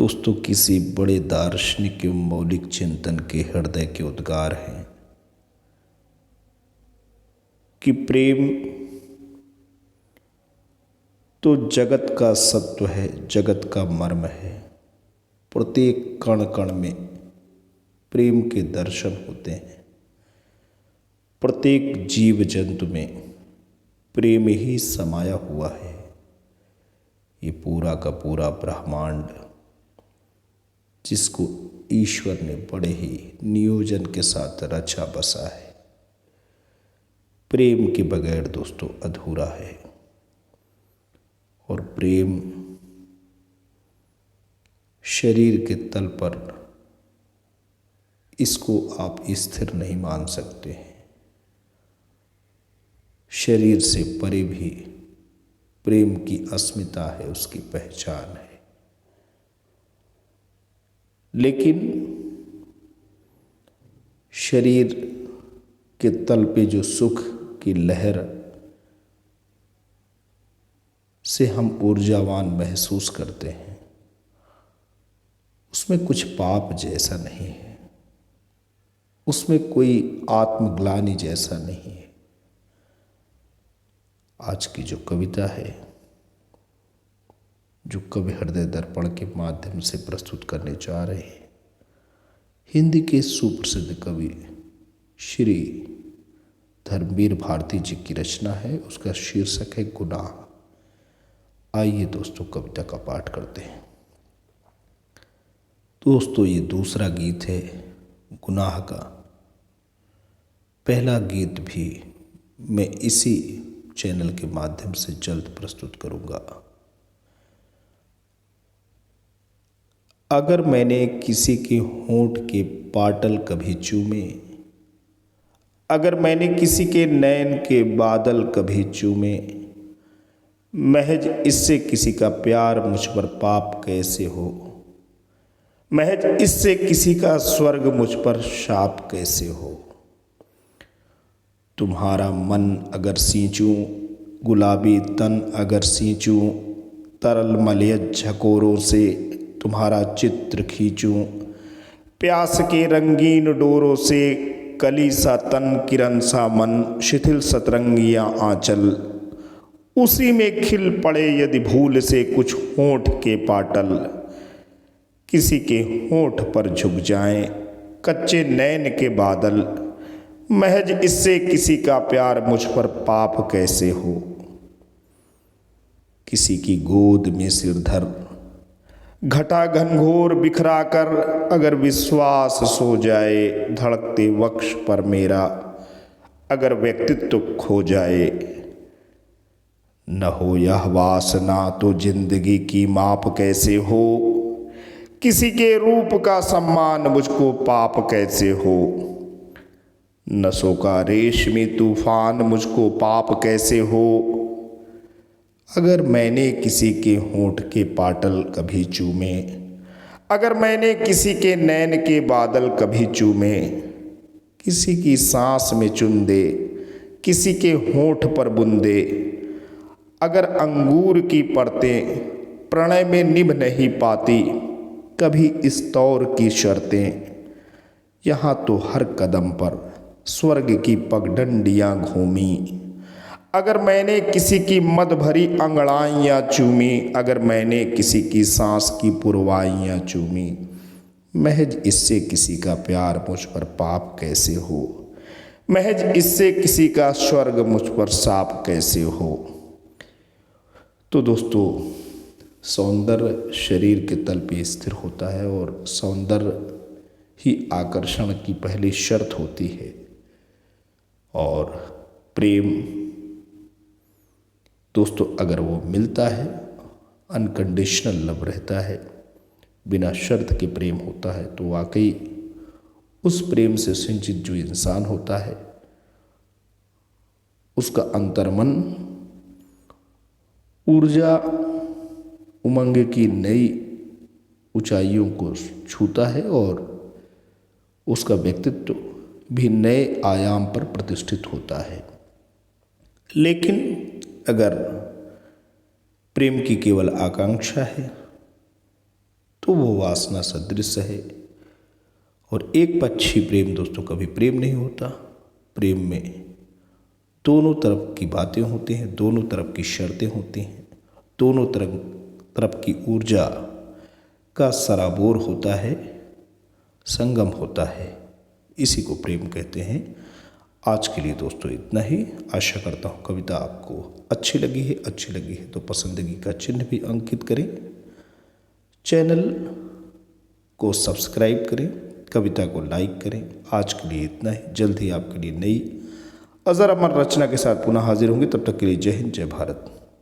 दोस्तों किसी बड़े दार्शनिक एवं मौलिक चिंतन के हृदय के उद्गार हैं कि प्रेम तो जगत का सत्व है, जगत का मर्म है। प्रत्येक कण कण में प्रेम के दर्शन होते हैं। प्रत्येक जीव जंतु में प्रेम ही समाया हुआ है। ये पूरा का पूरा ब्रह्मांड जिसको ईश्वर ने बड़े ही नियोजन के साथ रचा बसा है, प्रेम के बगैर दोस्तों अधूरा है। और प्रेम शरीर के तल पर इसको आप स्थिर नहीं मान सकते हैं। शरीर से परे भी प्रेम की अस्मिता है, उसकी पहचान है। लेकिन शरीर के तल पे जो सुख की लहर से हम ऊर्जावान महसूस करते हैं, उसमें कुछ पाप जैसा नहीं है, उसमें कोई आत्मग्लानि जैसा नहीं है। आज की जो कविता है, जो कवि हृदय दर्पण के माध्यम से प्रस्तुत करने जा रहे हैं, हिंदी के सुप्रसिद्ध कवि श्री धर्मवीर भारती जी की रचना है। उसका शीर्षक है गुनाह। आइए दोस्तों कविता का पाठ करते हैं। दोस्तों ये दूसरा गीत है गुनाह का। पहला गीत भी मैं इसी चैनल के माध्यम से जल्द प्रस्तुत करूंगा। अगर मैंने किसी के होंठ के पाटल कभी चूमे, अगर मैंने किसी के नैन के बादल कभी चूमे, महज इससे किसी का प्यार मुझ पर पाप कैसे हो, महज इससे किसी का स्वर्ग मुझ पर शाप कैसे हो। तुम्हारा मन अगर सींचूं, गुलाबी तन अगर सींचूं, तरल मलयज झकोरों से तुम्हारा चित्र खींचूं, प्यास के रंगीन डोरों से कली सा तन, किरण सा मन, शिथिल सतरंगियां आंचल, उसी में खिल पड़े यदि भूल से कुछ होंठ के पाटल, किसी के होंठ पर झुक जाएं कच्चे नैन के बादल, महज इससे किसी का प्यार मुझ पर पाप कैसे हो। किसी की गोद में सिर धर घटा घनघोर बिखरा कर, अगर विश्वास सो जाए धड़कते वक्ष पर मेरा, अगर व्यक्तित्व खो जाए, न हो यह वासना तो जिंदगी की माप कैसे हो। किसी के रूप का सम्मान मुझको पाप कैसे हो, नसों का रेशमी तूफान मुझको पाप कैसे हो। अगर मैंने किसी के होंठ के पाटल कभी चूमे, अगर मैंने किसी के नैन के बादल कभी चूमे, किसी की सांस में चुन-दे किसी के होंठ पर बूंदे, अगर अंगूर की परतें प्रणय में निभ नहीं पाती कभी इस तौर की शर्तें, यहाँ तो हर कदम पर स्वर्ग की पगडंडियाँ घूमी। अगर मैंने किसी की मद भरी अंगड़ाइयाँ चूमी, अगर मैंने किसी की सांस की पुरवाइयाँ चूमी, महज इससे किसी का प्यार मुझ पर पाप कैसे हो, महज इससे किसी का स्वर्ग मुझ पर शाप कैसे हो। तो दोस्तों सौंदर्य शरीर के तल पे स्थिर होता है और सौंदर्य ही आकर्षण की पहली शर्त होती है। और प्रेम दोस्तों अगर वो मिलता है, अनकंडीशनल लव रहता है, बिना शर्त के प्रेम होता है, तो वाकई उस प्रेम से सिंचित जो इंसान होता है उसका अंतर्मन ऊर्जा उमंग की नई ऊंचाइयों को छूता है और उसका व्यक्तित्व भी नए आयाम पर प्रतिष्ठित होता है। लेकिन अगर प्रेम की केवल आकांक्षा है तो वो वासना सदृश है। और एक पक्षी प्रेम दोस्तों कभी प्रेम नहीं होता। प्रेम में दोनों तरफ की बातें होती हैं, दोनों तरफ की शर्तें होती हैं, दोनों तरफ की ऊर्जा का सराबोर होता है, संगम होता है। इसी को प्रेम कहते हैं। आज के लिए दोस्तों इतना ही। आशा करता हूँ कविता आपको अच्छी लगी है। अच्छी लगी है तो पसंदगी का चिन्ह भी अंकित करें, चैनल को सब्सक्राइब करें, कविता को लाइक करें। आज के लिए इतना ही। जल्द ही आपके लिए नई अजर अमर रचना के साथ पुनः हाजिर होंगे। तब तक के लिए जय हिंद, जय भारत।